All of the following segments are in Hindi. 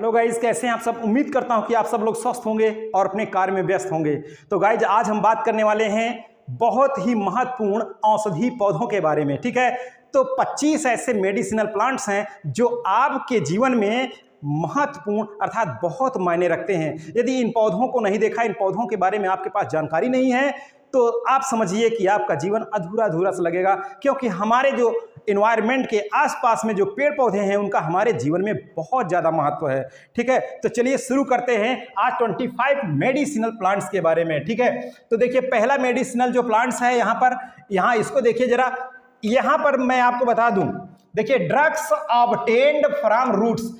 हेलो गाइज, कैसे हैं आप सब। उम्मीद करता हूं कि आप सब लोग स्वस्थ होंगे और अपने कार्य में व्यस्त होंगे। तो गाइज, आज हम बात करने वाले हैं बहुत ही महत्वपूर्ण औषधि पौधों के बारे में। ठीक है, तो 25 ऐसे मेडिसिनल प्लांट्स हैं जो आपके जीवन में महत्वपूर्ण अर्थात बहुत मायने रखते हैं। यदि इन पौधों को नहीं देखा, इन पौधों के बारे में आपके पास जानकारी नहीं है, तो आप समझिए कि आपका जीवन अधूरा अधूरा सा लगेगा, क्योंकि हमारे जो इन्वायरमेंट के आसपास में जो पेड़ पौधे हैं उनका हमारे जीवन में बहुत ज़्यादा महत्व है। ठीक है, तो चलिए शुरू करते हैं आज 25 मेडिसिनल प्लांट्स के बारे में। ठीक है, तो देखिए पहला मेडिसिनल जो प्लांट्स है यहाँ इसको देखिए जरा। यहाँ पर मैं आपको बता दूं, देखिए ड्रग्स ऑब्टेन्ड फ्रॉम रूट्स,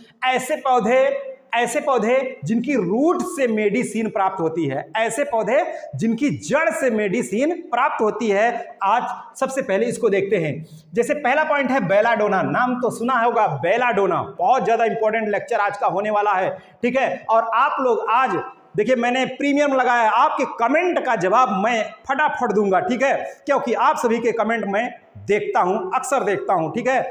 ऐसे पौधे जिनकी रूट से मेडिसिन प्राप्त होती है, ऐसे पौधे जिनकी जड़ से मेडिसिन प्राप्त होती है। आज सबसे पहले इसको देखते हैं। जैसे पहला पॉइंट है बेलाडोना, नाम तो सुना होगा बेलाडोना, बहुत ज्यादा इंपॉर्टेंट लेक्चर आज का होने वाला है। ठीक है, और आप लोग आज देखिए मैंने प्रीमियम लगाया है, आपके कमेंट का जवाब मैं फटाफट दूंगा। ठीक है, क्योंकि आप सभी के कमेंट मैं देखता हूं, अक्सर देखता हूं। ठीक है,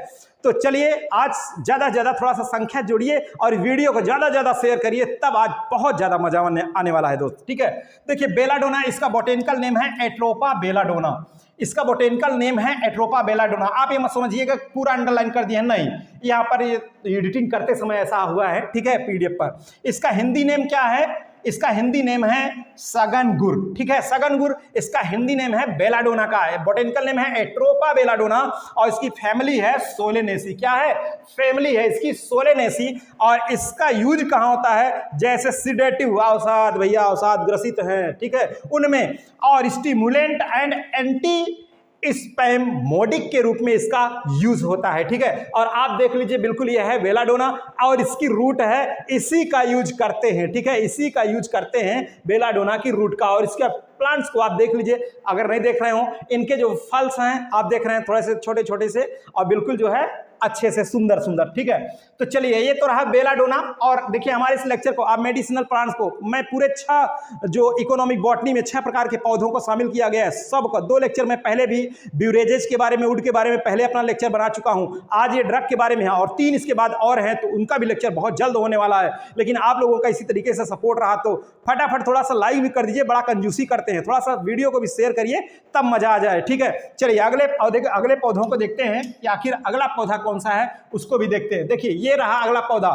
तो चलिए आज ज्यादा से ज्यादा थोड़ा सा संख्या जोड़िए और वीडियो को ज्यादा से ज्यादा शेयर करिए, तब आज बहुत ज्यादा मजा आने वाला है दोस्त। ठीक है, देखिए बेलाडोना, इसका बोटेनिकल नेम है एट्रोपा बेलाडोना। इसका बोटेनिकल नेम है एट्रोपा बेलाडोना। आप ये मत समझिएगा पूरा अंडरलाइन कर दिया, नहीं, यहाँ पर ये एडिटिंग करते समय ऐसा हुआ है। ठीक है, पीडीएफ पर। इसका हिंदी नेम क्या है? इसका हिंदी नेम है सगनगुर। ठीक है, सगनगुर इसका हिंदी नेम है, बेलाडोना का है। बोटेनिकल नेम है एट्रोपा बेलाडोना और इसकी फैमिली है सोलेनेसी। क्या है? फैमिली है इसकी सोलेनेसी। और इसका यूज कहाँ होता है? जैसे सिडेटिव अवसाद, भैया अवसाद ग्रसित हैं, ठीक है, उनमें, और स्टिमुलेंट एंड एंटी स्पैमोडिक के रूप में इसका यूज होता है। ठीक है, और आप देख लीजिए बिल्कुल यह है बेलाडोना और इसकी रूट है, इसी का यूज करते हैं। ठीक है, इसी का यूज करते हैं बेलाडोना की रूट का। और इसका प्लांट्स को आप देख लीजिए, अगर नहीं देख रहे हो, इनके जो फल्स हैं आप देख रहे हैं थोड़े से छोटे छोटे से और बिल्कुल जो है अच्छे से सुंदर सुंदर। ठीक है, तो चलिए ये तो रहा बेलाडोना। और देखिए हमारे इस लेक्चर को, आप मेडिसिनल प्लांट्स को मैं पूरे 6 जो इकोनॉमिक बॉटनी में 6 प्रकार के पौधों को शामिल किया गया है, सबका 2 लेक्चर में पहले भी ब्यूरेजेस के बारे में, वुड के बारे में पहले अपना लेक्चर बना चुका हूं। आज ये ड्रग के बारे में है और 3 इसके बाद और हैं, तो उनका भी लेक्चर बहुत जल्द होने वाला है। लेकिन आप लोगों का इसी तरीके से सपोर्ट रहा तो फटाफट थोड़ा सा लाइक भी कर दीजिए, बड़ा कंजूसी करते हैं, थोड़ा सा वीडियो को भी शेयर करिए, तब मजा आ जाए। ठीक है, चलिए अगले पौधों को देखते हैं कि आखिर अगला पौधा कौन सा है, उसको भी देखते हैं। देखिए ये रहा अगला पौधा,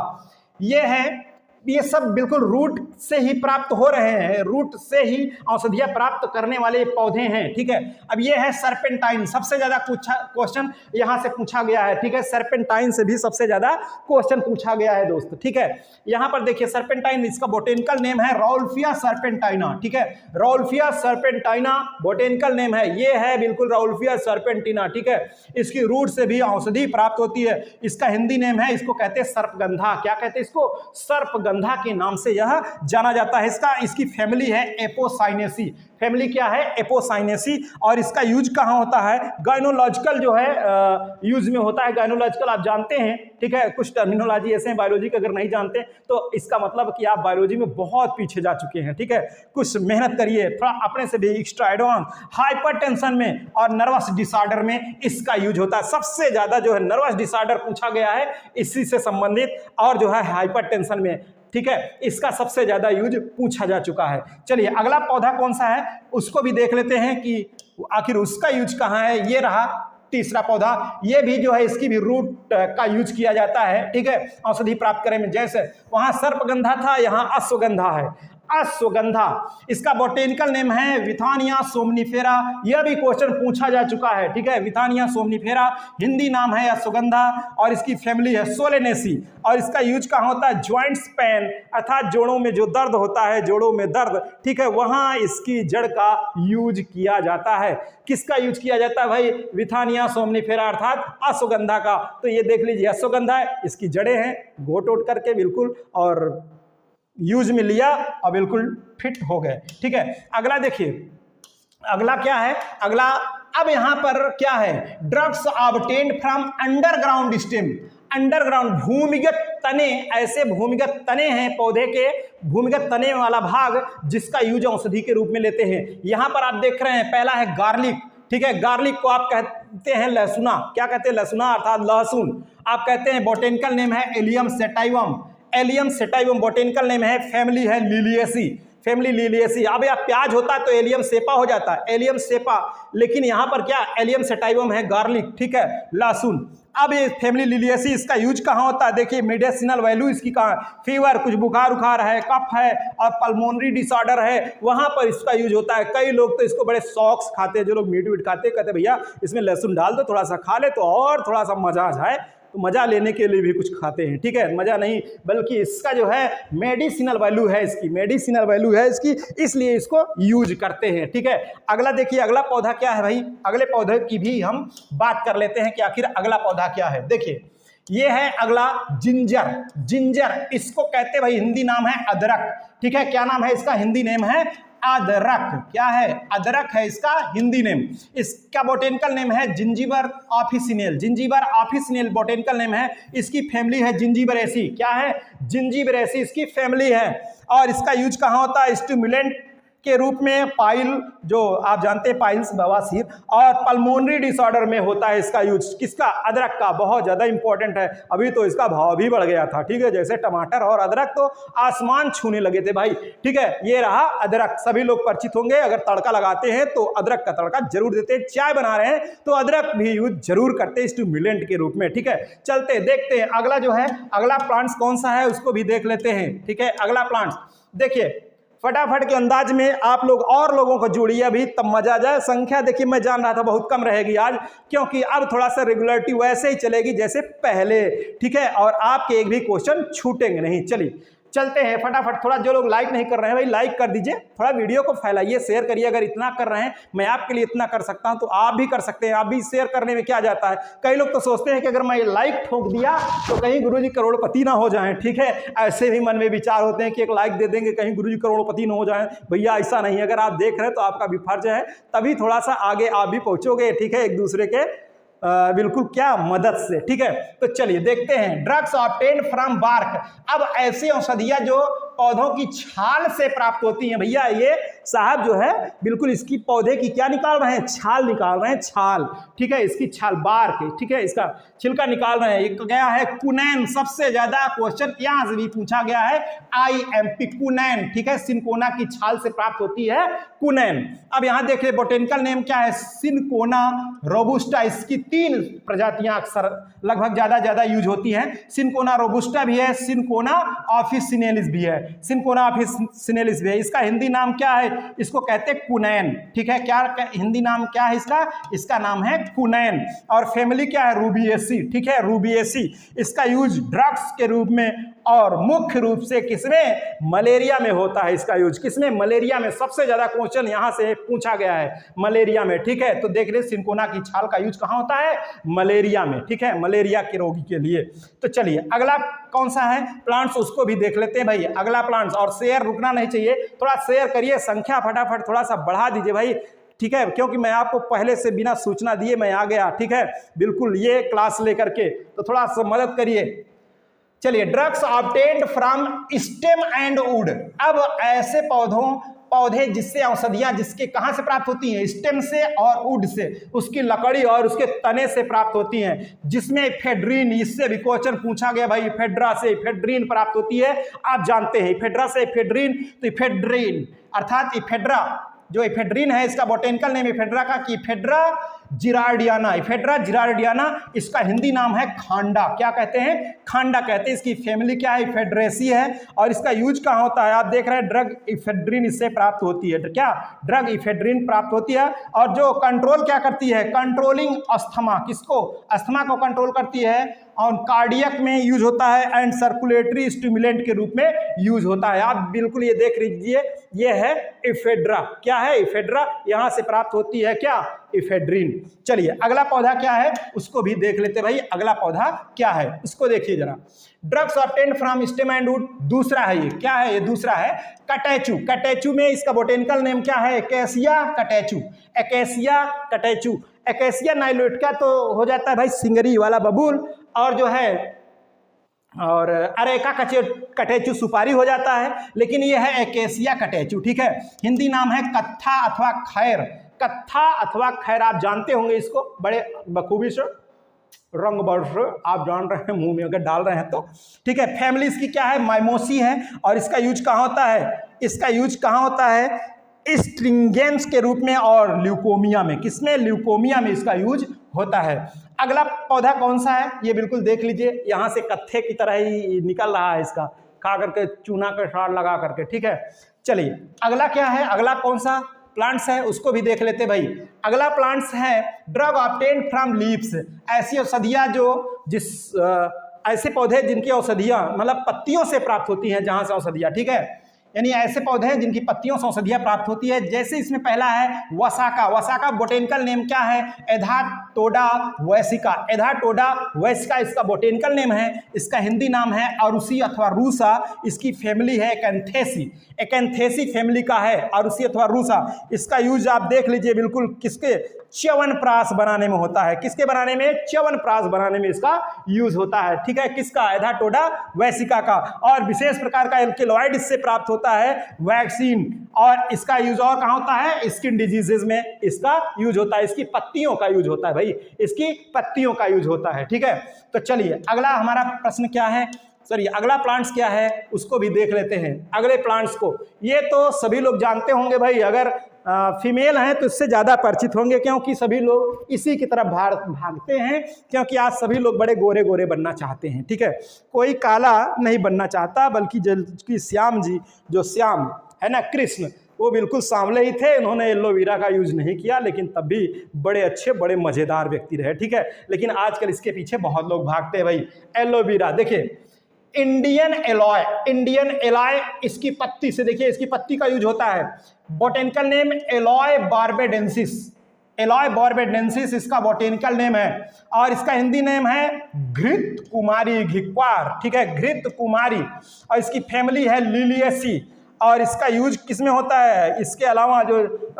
ये सब बिल्कुल रूट से ही प्राप्त हो रहे हैं, रूट से ही औषधियां प्राप्त करने वाले पौधे हैं। ठीक है, अब ये है सर्पेंटाइन, सबसे ज्यादा क्वेश्चन यहां से पूछा गया है। ठीक है, सर्पेंटाइन से भी सबसे ज्यादा क्वेश्चन पूछा गया है दोस्त। ठीक है, यहां पर देखिए सर्पेंटाइन, इसका बोटेनिकल नेम है राउल्फिया सर्पेंटाइना। ठीक है, राउल्फिया सर्पेंटाइना बोटेनिकल नेम है, ये है बिल्कुल राउल्फिया सर्पेंटिना। ठीक है, इसकी रूट से भी औषधि प्राप्त होती है। इसका हिंदी नेम है, इसको कहते हैं सर्पगंधा। क्या कहते हैं इसको? सर्पगंधा के नाम से यह जाना जाता है। इसकी फैमिली है एपोसाइनेसी। फैमिली क्या है? एपोसाइनेसी। और इसका यूज कहाँ होता है? गायनोलॉजिकल जो है यूज में होता है। गायनोलॉजिकल आप जानते हैं, ठीक है, कुछ टर्मिनोलॉजी ऐसे हैं बायोलॉजी के, अगर नहीं जानते तो इसका मतलब कि आप बायोलॉजी में बहुत पीछे जा चुके हैं। ठीक है, कुछ मेहनत करिए, थोड़ा अपने से भी एक्स्ट्रा एडवांस। हाइपरटेंशन में और नर्वस डिसऑर्डर में इसका यूज होता है। सबसे ज्यादा जो है नर्वस डिसऑर्डर पूछा गया है इसी से संबंधित, और जो है हाइपरटेंशन में। ठीक है, इसका सबसे ज्यादा यूज पूछा जा चुका है। चलिए अगला पौधा कौन सा है उसको भी देख लेते हैं कि आखिर उसका यूज कहाँ है। ये रहा तीसरा पौधा, ये भी जो है इसकी भी रूट का यूज किया जाता है। ठीक है, औषधि प्राप्त करने में, जैसे वहां सर्पगंधा था, यहाँ अश्वगंधा है। अश्वगंधा, इसका बोटेनिकल नेम है विथानिया सोमनिफेरा। यह भी क्वेश्चन पूछा जा चुका है। ठीक है, विथानिया सोमनिफेरा, हिंदी नाम है अश्वगंधा और इसकी फैमिली है सोलेनेसी। और इसका यूज कहाँ होता है? जॉइंट्स पेन, अर्थात जोड़ों में जो दर्द होता है, जोड़ों में दर्द, ठीक है, वहां इसकी जड़ का यूज किया जाता है। किसका यूज किया जाता है भाई? विथानिया सोमनिफेरा अर्थात अश्वगंधा का। तो ये देख लीजिए अश्वगंधा है, इसकी जड़ें हैं, घोट ओट करके बिल्कुल और यूज में लिया और बिल्कुल फिट हो गए। ठीक है, अगला देखिए, अगला क्या है? अगला अब यहां पर क्या है? Drugs obtained from underground stem. Underground भूमिगत तने, ऐसे भूमिगत तने हैं पौधे के, भूमिगत तने वाला भाग जिसका यूज औषधि के रूप में लेते हैं। यहां पर आप देख रहे हैं, पहला है गार्लिक। ठीक है, गार्लिक को आप कहते हैं लहसुना। क्या कहते हैं? लहसुना अर्थात लहसुन। आप कहते हैं, बोटेनिकल नेम है allium sativum. Allium sativum botanical name है, फैमिली है लिलिएसी, फैमिली लिलिएसी। अब यार प्याज होता तो एलियम सेपा हो जाता, एलियम सेपा, लेकिन यहाँ पर क्या एलियम सेटाइवम है, गार्लिक, ठीक है, लहसुन। अब ये फैमिली लिलिएसी, इसका यूज कहाँ होता है, देखिए मेडिसिनल वैल्यू इसकी कहाँ, फीवर, कुछ बुखार उखार है, कफ है और पल्मोनरी डिसऑर्डर है, वहाँ पर इसका यूज होता है। कई लोग तो इसको बड़े शौक से खाते हैं, जो लोग मीट वीट खाते हैं, कहते भैया इसमें लहसुन डाल दो, थोड़ा सा खा ले तो और थोड़ा सा मजा आ जाए, तो मजा लेने के लिए भी कुछ खाते हैं, ठीक है, मजा नहीं बल्कि इसका जो है मेडिसिनल वैल्यू है, इसकी मेडिसिनल वैल्यू है इसकी, इसलिए इसको यूज करते हैं, ठीक है। अगला देखिए, अगला पौधा क्या है भाई, अगले पौधे की भी हम बात कर लेते हैं कि आखिर अगला पौधा क्या है। देखिए ये है अगला जिंजर, जिंजर इसको कहते हैं भाई, हिंदी नाम है अदरक, ठीक है, क्या नाम है इसका, हिंदी नेम है अदरक, क्या है, अदरक है इसका हिंदी नेम। इसका बोटेनिकल नेम है जिंजीबर ऑफिसिनेल, जिंजीबर ऑफिसिनेल बोटेनिकल नेम है। इसकी फैमिली है जिंजीबरेसी, क्या है, जिंजीबरेसी इसकी फैमिली है। और इसका यूज कहाँ होता है, स्टिमुलेंट के रूप में, पाइल जो आप जानते हैं पाइल्स बवासीर और पल्मोनरी डिसऑर्डर में होता है इसका यूज, किसका, अदरक का, बहुत ज़्यादा इंपॉर्टेंट है। अभी तो इसका भाव भी बढ़ गया था, ठीक है, जैसे टमाटर और अदरक तो आसमान छूने लगे थे भाई, ठीक है। ये रहा अदरक, सभी लोग परिचित होंगे, अगर तड़का लगाते हैं तो अदरक का तड़का जरूर देते हैं, चाय बना रहे हैं तो अदरक भी यूज जरूर करते हैं स्टिमुलेंट के रूप में, ठीक है। चलते देखते हैं अगला जो है, अगला प्लांट्स कौन सा है उसको भी देख लेते हैं, ठीक है। अगला प्लांट्स देखिए फटाफट के अंदाज में आप लोग और लोगों को जोड़िए अभी, तब मजा आ जाए। संख्या देखिए मैं जान रहा था बहुत कम रहेगी आज, क्योंकि अब थोड़ा सा रेगुलरिटी वैसे ही चलेगी जैसे पहले, ठीक है, और आपके एक भी क्वेश्चन छूटेंगे नहीं। चलिए चलते हैं फटाफट, थोड़ा जो लोग लाइक नहीं कर रहे हैं भाई लाइक कर दीजिए, थोड़ा वीडियो को फैलाइए, शेयर करिए। अगर इतना कर रहे हैं, मैं आपके लिए इतना कर सकता हूं तो आप भी कर सकते हैं, आप भी शेयर करने में क्या जाता है। कई लोग तो सोचते हैं कि अगर मैं लाइक ठोक दिया तो कहीं गुरुजी करोड़पति ना हो जाएं, ठीक है, ऐसे भी मन में विचार होते हैं कि एक लाइक दे देंगे कहीं गुरुजी करोड़पति ना हो जाएं। भैया ऐसा नहीं, अगर आप देख रहे हैं तो आपका भी फर्ज है, तभी थोड़ा सा आगे आप भी पहुंचोगे, ठीक है, एक दूसरे के बिल्कुल क्या मदद से, ठीक है। तो चलिए देखते हैं, ड्रग्स ऑब्टेन्ड फ्रॉम बार्क। अब ऐसी औषधियां जो पौधों की छाल से प्राप्त होती हैं, भैया ये साहब जो है बिल्कुल इसकी पौधे की क्या निकाल रहे हैं, छाल निकाल रहे हैं, छाल, ठीक है, इसकी छाल बार्क, ठीक है, इसका छिलका निकाल रहे हैं। एक गया है कुनैन, सबसे ज्यादा क्वेश्चन यहां से भी पूछा गया है, IMP कुनैन, ठीक है, सिनकोना की छाल से प्राप्त होती है कुनैन। अब यहां देखिए बोटेनिकल नेम क्या है, सिनकोना रोबुस्टा, इसकी 3 प्रजातियां अक्सर लगभग ज्यादा यूज होती हैं। सिनकोना रोबुस्टा भी है, सिनकोना ऑफिसिनेलिस भी है, सिनकोना ऑफिसिनेलिस भी है। इसका हिंदी नाम क्या है, इसको कहते हैं कुनैन, ठीक है, क्या हिंदी नाम क्या है इसका, इसका नाम है कुनैन। और फैमिली क्या है, रूबिएसी, ठीक है, रूबिएसी। इसका यूज ड्रग्स के रूप में और मुख्य रूप से किसमें, मलेरिया में होता है इसका यूज, किसमें, मलेरिया में। सबसे ज्यादा क्वेश्चन यहां से पूछा गया है मलेरिया में, ठीक है। तो देख रहे सिनकोना की छाल का यूज कहां होता है, मलेरिया में, ठीक है, मलेरिया के रोगी के लिए। तो चलिए अगला कौन सा है प्लांट्स, उसको भी देख लेते हैं भाई, अगला प्लांट्स। और शेयर रुकना नहीं चाहिए, थोड़ा शेयर करिए, संख्या फटाफट थोड़ा सा बढ़ा दीजिए भाई, ठीक है, क्योंकि मैं आपको पहले से बिना सूचना दिए मैं आ गया, ठीक है, बिल्कुल ये क्लास लेकर के, तो थोड़ा सा मदद करिए। चलिए drugs obtained from stem and would. अब ऐसे पौधे जिससे औषधियां जिसके कहां से प्राप्त होती हैं, स्टेम से और वुड से, उसकी लकड़ी और उसके तने से प्राप्त होती हैं, जिसमें इफेड्रीन, इससे भी क्वेश्चन पूछा गया भाई, इफेड्रा से इफेड्रीन प्राप्त होती है। आप जानते हैं इफेड्रा से इफेड्रीन, तो इफेड्रीन अर्थात इफेड्रा, जो इफेड्रीन है इसका बोटेनिकल नेम इफेड्रा का कि इफेड्रा जिरार्डियाना, इफेड्रा जिरार्डियाना। इसका हिंदी नाम है खांडा, क्या कहते हैं, खांडा कहते हैं। इसकी फैमिली क्या है, इफेड्रेसी है। और इसका यूज कहाँ होता है, आप देख रहे हैं ड्रग इफेड्रीन इससे प्राप्त होती है, क्या ड्रग इफेड्रीन प्राप्त होती है। और जो कंट्रोल क्या करती है, कंट्रोलिंग अस्थमा, किसको, अस्थमा को कंट्रोल करती है। और कार्डियक में यूज होता है एंड सर्कुलेटरी स्टिमुलेंट के रूप में यूज होता है। आप बिल्कुल ये देख लीजिए, ये है इफेड्रा, क्या है, इफेड्रा, यहां से प्राप्त होती है क्या, इफेड्रीन। चलिए अगला पौधा क्या है उसको भी देख लेते भाई, अगला पौधा क्या है इसको देखिए जरा। Drugs obtained from stem and would, दूसरा है ये, क्या है ये, दूसरा है कटेचू। कटेचू में इसका बोटेनिकल नेम क्या है, Acacia catechu, Acacia catechu. Acacia nilotica तो हो जाता है भाई सिंगरी वाला बबूल, और जो है और अरेका कटेचू सुपारी हो जाता है, लेकिन ये है एकेसिया कटेचू, ठीक है। हिंदी नाम है कत्था अथवा खैर, कत्था अथवा खैर, आप जानते होंगे इसको बड़े बखूबी से। रंग वर्ष आप जान रहे हैं, मुंह में अगर डाल रहे हैं तो ठीक है। फैमिली इसकी क्या है, माइमोसी है। और इसका यूज कहाँ होता है, इसका यूज कहाँ होता है, स्ट्रिंगेंस के रूप में और ल्यूकोमिया में। किसमें, ल्यूकोमिया में इसका यूज होता है। अगला पौधा कौन सा है, ये बिल्कुल देख लीजिए, यहाँ से कत्थे की तरह ही निकल रहा है इसका, खा करके चूना का सार लगा करके, ठीक है। चलिए अगला क्या है, अगला कौन सा प्लांट्स है उसको भी देख लेते भाई। अगला प्लांट्स है ड्रग ऑब्टेन्ड फ्रॉम लीव्स, ऐसी औषधियाँ जो ऐसे पौधे जिनकी औषधियाँ मतलब पत्तियों से प्राप्त होती हैं, जहाँ से औषधियाँ, ठीक है, यानी ऐसे पौधे हैं जिनकी पत्तियों से औषधियाँ प्राप्त होती है। जैसे इसमें पहला है वसाका, वसाका बोटेनिकल नेम क्या है, एधाटोडा वैसिका, एधाटोडा वैसिका इसका बोटेनिकल नेम है। इसका हिंदी नाम है अरुसी अथवा रूसा। इसकी फैमिली है एकेंथेसी, एकेंथेसी फैमिली का है, अरुसी अथवा रूसा। इसका यूज आप देख लीजिए बिल्कुल किसके, च्यवनप्राश बनाने में होता है। किसके बनाने में, च्यवनप्राश बनाने में इसका यूज होता है, ठीक है, किसका, एधाटोडा वैसिका का। और विशेष प्रकार का एल्केलॉइड इससे प्राप्त होता है, वैक्सीन। और इसका यूज और कहाँ होता है, स्किन डिजीजेज में इसका यूज होता है। इसकी पत्तियों का यूज होता है भाई, इसकी पत्तियों का यूज होता है, ठीक है। तो चलिए अगला हमारा प्रश्न क्या है, सॉरी अगला प्लांट्स क्या है उसको भी देख लेते हैं। अगले प्लांट्स को ये तो सभी लोग जानते होंगे भाई, अगर फीमेल हैं तो इससे ज़्यादा परिचित होंगे, क्योंकि सभी लोग इसी की तरफ भागते हैं, क्योंकि आज सभी लोग बड़े गोरे गोरे बनना चाहते हैं, ठीक है। कोई काला नहीं बनना चाहता, बल्कि जबकि श्याम जी, जो श्याम है ना, कृष्ण, वो बिल्कुल सांवले ही थे, उन्होंने एलोवेरा का यूज नहीं किया, लेकिन तब भी बड़े अच्छे बड़े मज़ेदार व्यक्ति रहे, ठीक है। लेकिन आजकल इसके पीछे बहुत लोग भागते हैं भाई। एलोवेरा देखिए, इंडियन एलॉय, इंडियन एलॉय इसकी पत्ती से, देखिए इसकी पत्ती का यूज होता है। बोटेनिकल नेम एलॉय बार्बेडेंसिस, एलॉय बार्बेडेंसिस इसका बोटेनिकल नेम है। और इसका हिंदी नेम है घृत कुमारी घिक्वार, ठीक है, घृत कुमारी। और इसकी फैमिली है लिलियसी। और इसका यूज किस में होता है, इसके अलावा जो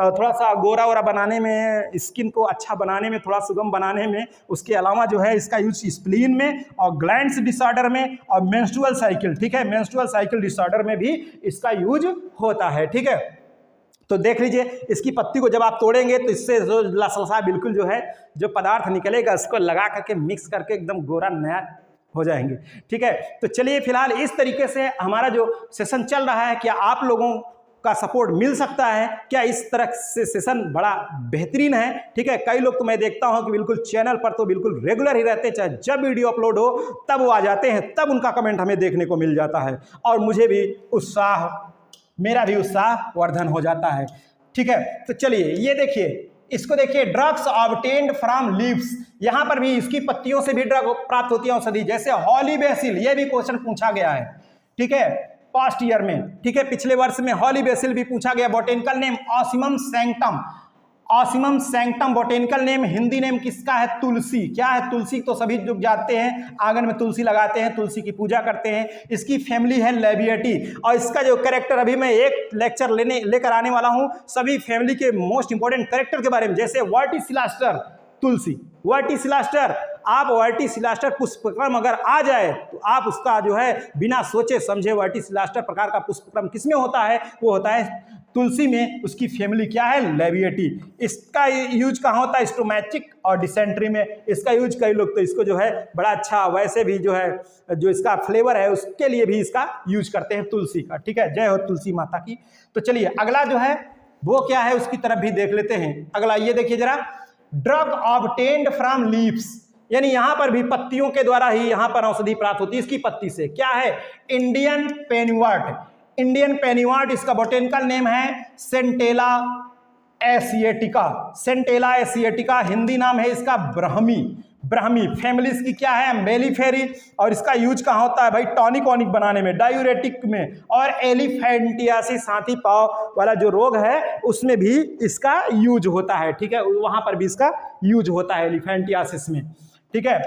थोड़ा सा गोरा वोरा बनाने में, स्किन को अच्छा बनाने में, थोड़ा सुगम बनाने में, उसके अलावा जो है इसका यूज स्प्लीन में और ग्लैंड्स डिसऑर्डर में और मेंस्ट्रुअल साइकिल, ठीक है, मेंस्ट्रुअल साइकिल डिसऑर्डर में भी इसका यूज होता है, ठीक है। तो देख लीजिए इसकी पत्ती को जब आप तोड़ेंगे तो इससे जो लसलसा बिल्कुल जो है जो पदार्थ निकलेगा, उसको लगा करके मिक्स करके एकदम गोरा नया हो जाएंगे, ठीक है। तो चलिए फिलहाल इस तरीके से हमारा जो सेशन चल रहा है, क्या आप लोगों का सपोर्ट मिल सकता है, क्या इस तरह से सेशन बड़ा बेहतरीन है, ठीक है। कई लोग तो मैं देखता हूं कि बिल्कुल चैनल पर तो बिल्कुल रेगुलर ही रहते हैं, चाहे जब वीडियो अपलोड हो तब वो आ जाते हैं, तब उनका कमेंट हमें देखने को मिल जाता है और मुझे भी उत्साह, मेरा भी उत्साह वर्धन हो जाता है, ठीक है। तो चलिए ये देखिए, इसको देखिए, ड्रग्स ऑब्टेन्ड फ्रॉम लीव्स, यहां पर भी इसकी पत्तियों से भी ड्रग प्राप्त होती है औषधि, जैसे हॉलीबेसिल, ये भी क्वेश्चन पूछा गया है, ठीक है, पास्ट ईयर में, ठीक है, पिछले वर्ष में हॉलीबेसिल भी पूछा गया। Botanical name Ocimum sanctum, Ocimum sanctum botanical name, Hindi name किसका है, तुलसी। क्या है तुलसी, तो सभी लोग जानते हैं, आंगन में तुलसी लगाते हैं, तुलसी की पूजा करते हैं। इसकी फैमिली है लेबिएटी। और इसका जो कैरेक्टर, अभी मैं एक लेक्चर लेकर आने वाला हूं सभी फैमिली के मोस्ट इंपॉर्टेंट कैरेक्टर के बारे में, जैसे वर्टिसिलास्टर तुलसी, वर्टिसिलास्टर, आप वर्टिसिलास्टर पुष्पक्रम अगर आ जाए तो आप उसका जो है बिना सोचे समझे, वर्टिसिलास्टर प्रकार का पुष्पक्रम किसमें होता है, वो होता है तुलसी में। उसकी फैमिली क्या है, लेबिएटी। इसका यूज कहाँ होता है, स्टोमैटिक और डिसेंट्री में इसका यूज। कई लोग तो इसको जो है बड़ा अच्छा, वैसे भी जो है जो इसका फ्लेवर है उसके लिए भी इसका यूज करते हैं तुलसी का, ठीक है। जय हो तुलसी माता की। तो चलिए अगला जो है वो क्या है उसकी तरफ भी देख लेते हैं। अगला ये देखिए जरा, ड्रग ऑब्टेन्ड फ्रॉम लीव्स, यानी यहां पर भी पत्तियों के द्वारा ही यहां पर औषधि प्राप्त होती है। इसकी पत्ती से क्या है, इंडियन पेनीवर्ट, इंडियन पेनीवर्ट इसका बोटेनिकल नेम है सेंटेला एशिएटिका, सेंटेला एशिएटिका, हिंदी नाम है इसका ब्राह्मी, ब्राह्मी। फैमिली इसकी क्या है, मेलिफेरी। और इसका यूज कहाँ होता है भाई, टॉनिक वॉनिक बनाने में, डायूरेटिक में, और एलिफेंटियासिस, हाथी पाँव वाला जो रोग है उसमें भी इसका यूज होता है, ठीक है, वहां पर भी इसका यूज होता है एलिफेंटियासिस में, ठीक है।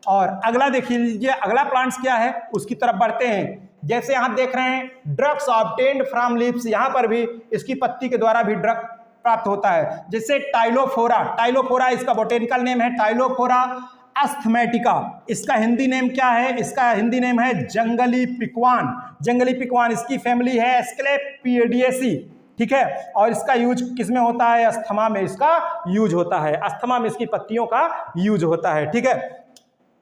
और अगला देख लीजिए, अगला प्लांट्स क्या है उसकी तरफ बढ़ते हैं। जैसे आप देख रहे हैं ड्रग्स ऑब्टेन्ड फ्रॉम लीव्स, यहां पर भी इसकी पत्ती के द्वारा भी ड्रग प्राप्त होता है, जैसे टाइलोफोरा, टाइलोफोरा इसका बोटेनिकल नेम है टाइलोफोरा अस्थमेटिका। इसका हिंदी नेम क्या है, इसका हिंदी नेम है जंगली पिकवान, जंगली पिकवान। इसकी फैमिली है एस्क्लेपियडिएसी, ठीक है। और इसका यूज किसमें होता है, अस्थमा में इसका यूज होता है, अस्थमा में इसकी पत्तियों का यूज होता है, ठीक है।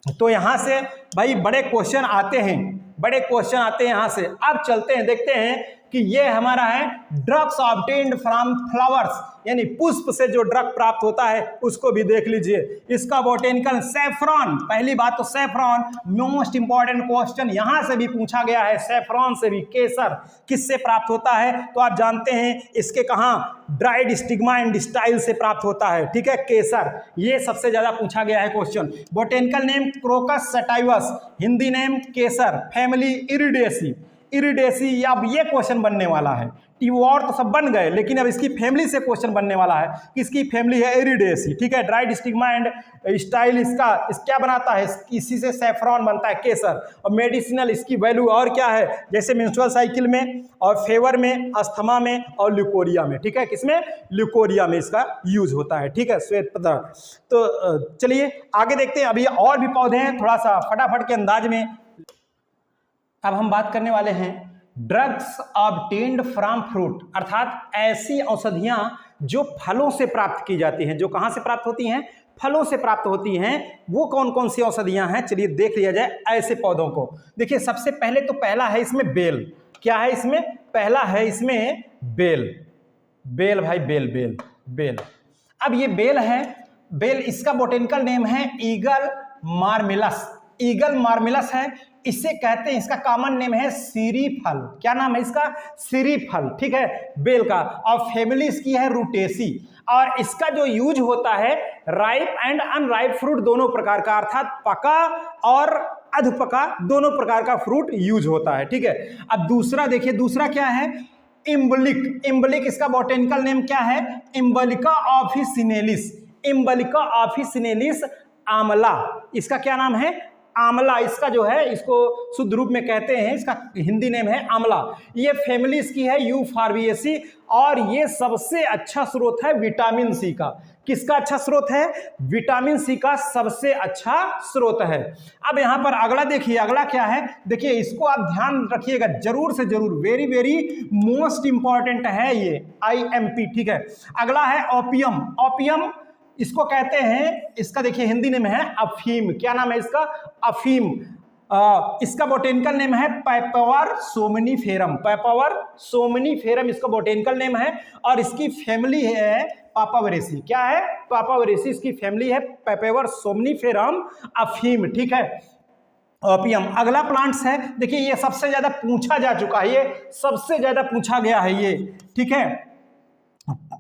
तो यहां से भाई बड़े क्वेश्चन आते हैं, बड़े क्वेश्चन आते हैं यहां से। अब चलते हैं, देखते हैं कि ये हमारा है ड्रग्स ऑब्टेन्ड फ्रॉम फ्लावर्स, यानी पुष्प से जो ड्रग प्राप्त होता है उसको भी देख लीजिए। इसका बोटेनिकल सैफरॉन, पहली बात तो सैफरॉन मोस्ट इंपॉर्टेंट क्वेश्चन यहां से भी पूछा गया है। सैफरॉन से भी, केसर किससे प्राप्त होता है तो आप जानते हैं इसके कहां, ड्राइड स्टिग्मा एंड स्टाइल से प्राप्त होता है, ठीक है, केसर। ये सबसे ज्यादा पूछा गया है question. Botanical name Crocus sativus, Hindi name kesar, family Iridaceae, Iridaceae. अब ये क्वेश्चन बनने वाला है, टीवॉर तो सब बन गए लेकिन अब इसकी फैमिली से क्वेश्चन बनने वाला है। किसकी फैमिली है, इरिडेसी, ठीक है। ड्राइड स्टिग्मा एंड स्टाइल इसका क्या बनाता है, इसी से सैफरॉन बनता है, केसर। और मेडिसिनल इसकी वैल्यू और क्या है, जैसे मेंस्ट्रुअल साइकिल में और फेवर में, अस्थमा में और ल्यूकोरिया में, ठीक है। किसमें, ल्यूकोरिया में इसका यूज होता है, ठीक है, श्वेत पदार्थ। तो चलिए आगे देखते हैं। अभी और भी पौधे हैं, थोड़ा सा फटाफट के अंदाज में। अब हम बात करने वाले हैं ड्रग्स ऑब्टेन्ड फ्रॉम फ्रूट, अर्थात ऐसी औषधियां जो फलों से प्राप्त की जाती हैं। जो कहां से प्राप्त होती हैं, फलों से प्राप्त होती हैं। वो कौन कौन सी औषधियां हैं, चलिए देख लिया जाए ऐसे पौधों को। देखिए सबसे पहले तो पहला है इसमें बेल। क्या है इसमें, पहला है इसमें बेल, बेल भाई, बेल बेल बेल। अब ये बेल है, बेल इसका बोटेनिकल नेम है ईगल मार्मिलस, ईगल मार्मिलस है, इसे कहते हैं, इसका कॉमन नेम है सीरीफल। क्या नाम है इसका, सीरीफल, ठीक है, बेल का। और फैमिली इसकी है रूटेसी। और इसका जो यूज होता है राइप एंड अनराइप फ्रूट दोनों प्रकार का, अर्थात पका और अधपका दोनों प्रकार का फ्रूट यूज होता है, ठीक है। अब दूसरा देखिए, दूसरा क्या है, इम्बलिक। इम्बलिक इसका बोटेनिकल नेम क्या है, इम्बलिका ऑफिसिनेलिस, इम्बलिका ऑफिसिनेलिस आमला, इसका क्या नाम है, आमला। इसका जो है, इसको शुद्ध रूप में कहते हैं, इसका हिंदी नेम है आमला। ये फैमिली इसकी है यूफॉर्बिएसी। और ये सबसे अच्छा स्रोत है विटामिन सी का। किसका अच्छा स्रोत है, विटामिन सी का सबसे अच्छा स्रोत है। अब यहां पर अगला देखिए, अगला क्या है, देखिए इसको आप ध्यान रखिएगा जरूर से जरूर, वेरी वेरी मोस्ट इंपॉर्टेंट है ये, IMP, ठीक है। अगला है ओपियम। ओपियम इसको कहते हैं, इसका देखिए हिंदी नेम है अफीम। क्या नाम है इसका, अफीम। इसका बोटेनिकल नेम है पैपावर सोमनीफेरम, पैपावर सोमनीफेरम इसका बोटेनिकल नेम है। और इसकी फैमिली है पापावरेसी। क्या है, पापावरेसी इसकी फैमिली है, पैपावर सोमनीफेरम अफीम, ठीक है, ओपियम। अगला प्लांट्स है, देखिए ये सबसे ज्यादा पूछा जा चुका है, ये सबसे ज्यादा पूछा गया है ये, ठीक है,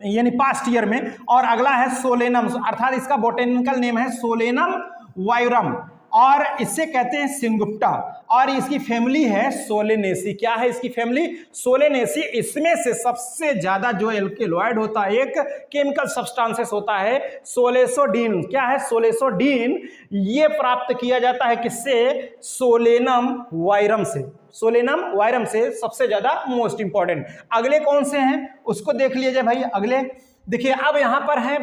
यानी पास्ट ईयर में। और अगला है सोलेनम, अर्थात इसका बोटेनिकल नेम है सोलेनम वायुरम, और इससे कहते हैं सिंगुप्टा। और इसकी फैमिली है सोलेनेसी। क्या है इसकी फैमिली, सोलेनेसी। इसमें से सबसे ज्यादा जो एल्केलॉइड होता है, एक केमिकल सब्सटेंसेस होता है सोलेसोडीन। क्या है, सोलेसोडीन। ये प्राप्त किया जाता है किससे, सोलेनम वायरम से, सोलेनम वायरम से सबसे ज्यादा मोस्ट इंपॉर्टेंट। अगले कौन से हैं उसको देख लीजिए भाई। अगले देखिए, अब यहां पर है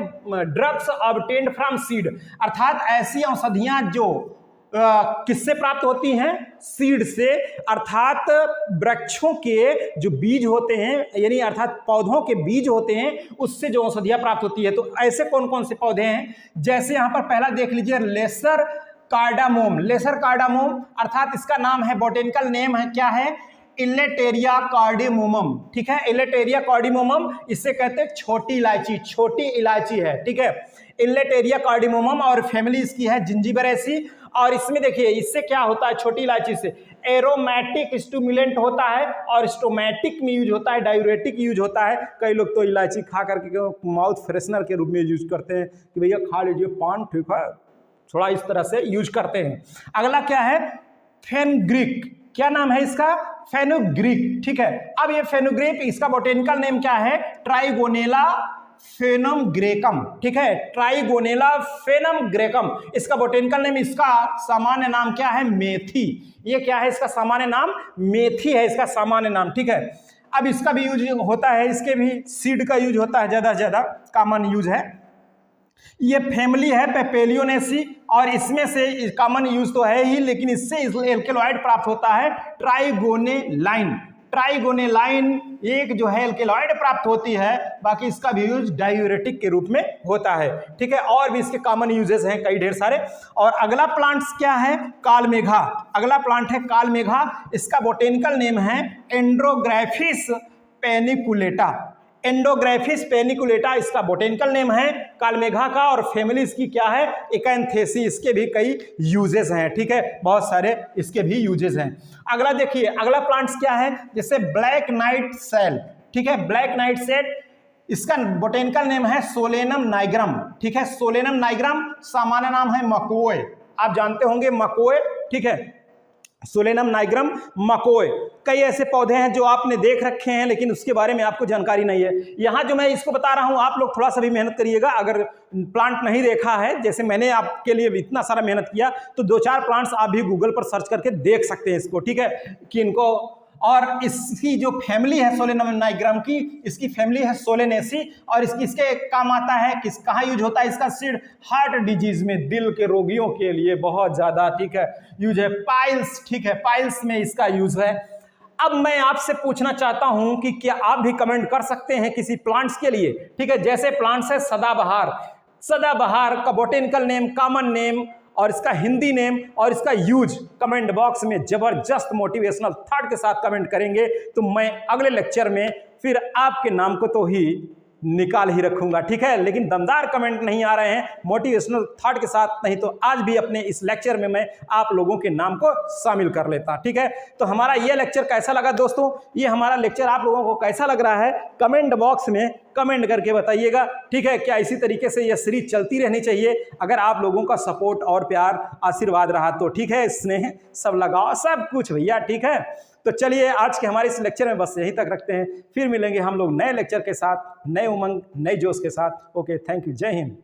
ड्रग्स ऑब्टेन्ड फ्रॉम सीड, अर्थात ऐसी औषधियां जो किससे प्राप्त होती हैं, सीड से, अर्थात वृक्षों के जो बीज होते हैं, यानी अर्थात पौधों के बीज होते हैं, उससे जो औषधियां प्राप्त होती है। तो ऐसे कौन कौन से पौधे हैं, जैसे यहां पर पहला देख लीजिए लेसर कार्डामोम। लेसर कार्डामोम अर्थात इसका नाम है, बोटेनिकल नेम है क्या है, इलेटेरिया कार्डिमोमम, ठीक है, इलेटेरिया कार्डिमोमम। इससे कहते हैं छोटी इलायची, छोटी इलायची है, ठीक है, इलेटेरिया कार्डिमोमम। और फैमिली इसकी है जिंजीबरेसी। और इसमें देखिए इससे क्या होता है, छोटी इलायची से एरोमेटिक स्टिमुलेंट होता है, और स्टोमेटिक में यूज होता है, डायूरेटिक यूज होता है। कई लोग तो इलायची खा करके माउथ फ्रेशनर के रूप में यूज करते हैं कि भैया खा लीजिए पान, ठीक है, थोड़ा इस तरह से यूज करते हैं। अगला क्या है, फेनुग्रीक। क्या नाम है इसका, फेनुग्रीक, ठीक है। अब ये फेनुग्रीक, इसका बोटेनिकल नेम क्या है, ट्राइगोनेला फेनम ग्रेकम, ठीक है, ट्राइगोनेला फेनम ग्रेकम इसका बोटेनिकल नेम। इसका सामान्य नाम क्या है, मेथी। ये क्या है, इसका सामान्य नाम मेथी है, इसका सामान्य नाम, ठीक है। अब इसका भी यूज होता है, इसके भी सीड का यूज होता है, ज्यादा से ज्यादा कॉमन यूज है। ये फैमिली है पेपेलियोनेसी, और इसमें से कॉमन यूज तो है ही, लेकिन इससे एल्केलॉइड प्राप्त होता है ट्राइगोनेलाइन, ट्राइगोनेलाइन एक जो है एल्केलॉइड प्राप्त होती है, बाकी इसका भी यूज डायूरेटिक के रूप में होता है, ठीक है। और भी इसके कॉमन यूजेस हैं कई ढेर सारे। और अगला प्लांट्स क्या है, कालमेघा। अगला प्लांट है कालमेघा, इसका बोटेनिकल नेम है एंड्रोग्राफिस पेनिकुलेटा। एंडोग्राफिस पेनिकुलेटा इसका बोटेनिकल नेम है कालमेघा का, और फैमिली इसकी क्या है, एकांथेसी। इसके भी कई यूजेस हैं, ठीक है, बहुत सारे इसके भी यूजेस हैं। अगला देखिए, अगला प्लांट्स क्या है, जैसे ब्लैक नाइट सेल, ठीक है, ब्लैक नाइट सेल, इसका बोटेनिकल नेम है सोलेनम नाइग्रम, ठीक है, सोलेनम नाइग्रम। सामान्य नाम है मकोए, आप जानते होंगे मकोए, ठीक है, सोलेनम नाइग्रम मकोए। कई ऐसे पौधे हैं जो आपने देख रखे हैं लेकिन उसके बारे में आपको जानकारी नहीं है। यहाँ जो मैं इसको बता रहा हूँ, आप लोग थोड़ा सा भी मेहनत करिएगा। अगर प्लांट नहीं देखा है, जैसे मैंने आपके लिए इतना सारा मेहनत किया, तो 2-4 प्लांट्स आप भी गूगल पर सर्च करके देख सकते हैं इसको, ठीक है, कि इनको। और इसकी जो फैमिली है सोलेनम नाइग्रम की, इसकी फैमिली है सोलेनेसी, और इसके काम आता है, कहाँ यूज होता है इसका सीड, हार्ट डिजीज में, दिल के रोगियों के लिए बहुत ज्यादा, ठीक है, यूज है। पाइल्स, ठीक है, पाइल्स में इसका यूज है। अब मैं आपसे पूछना चाहता हूं कि क्या आप भी कमेंट कर सकते हैं किसी प्लांट्स के लिए, ठीक है। जैसे प्लांट्स है सदाबहार, सदाबहार का बोटेनिकल नेम, कॉमन नेम और इसका हिंदी नेम और इसका यूज कमेंट बॉक्स में जबरदस्त मोटिवेशनल थॉट के साथ कमेंट करेंगे, तो मैं अगले लेक्चर में फिर आपके नाम को तो ही निकाल ही रखूंगा, ठीक है। लेकिन दमदार कमेंट नहीं आ रहे हैं मोटिवेशनल थॉट के साथ, नहीं तो आज भी अपने इस लेक्चर में मैं आप लोगों के नाम को शामिल कर लेता, ठीक है। तो हमारा ये लेक्चर कैसा लगा दोस्तों, ये हमारा लेक्चर आप लोगों को कैसा लग रहा है, कमेंट बॉक्स में कमेंट करके बताइएगा, ठीक है। क्या इसी तरीके से ये सीरीज चलती रहनी चाहिए, अगर आप लोगों का सपोर्ट और प्यार आशीर्वाद रहा तो, ठीक है। स्नेह सब लगाओ, सब कुछ भैया, ठीक है। तो चलिए आज के हमारे इस लेक्चर में बस यहीं तक रखते हैं, फिर मिलेंगे हम लोग नए लेक्चर के साथ, नए उमंग, नए जोश के साथ। ओके, थैंक यू, जय हिंद।